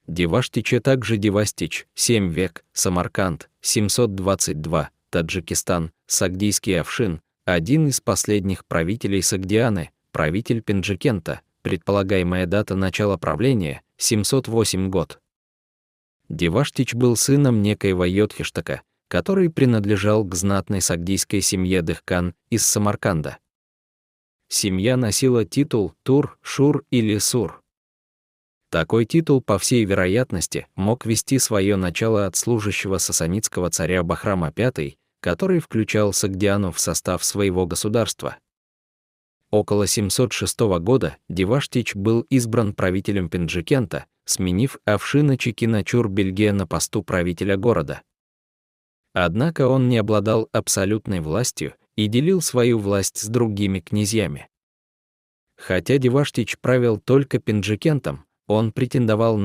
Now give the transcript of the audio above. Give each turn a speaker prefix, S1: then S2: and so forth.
S1: Деваштича также Девастич, 7 век, Самарканд, 722, Таджикистан, Сагдийский Афшин, один из последних правителей Сагдианы, правитель Пенджикента, предполагаемая дата начала правления – 708 год. Деваштич был сыном некоего Йодхиштака, который принадлежал к знатной сагдийской семье Дыхкан из Самарканда. Семья носила титул Тур, Шур или Сур. Такой титул, по всей вероятности, мог вести свое начало от служащего сасанидского царя Бахрама V, который включал Сагдиану в состав своего государства. Около 706 года Деваштич был избран правителем Пенджикента, сменив Афшина Чекина Чур-Бельге на посту правителя города. Однако он не обладал абсолютной властью и делил свою власть с другими князьями. Хотя Деваштич правил только Пенджикентом, он претендовал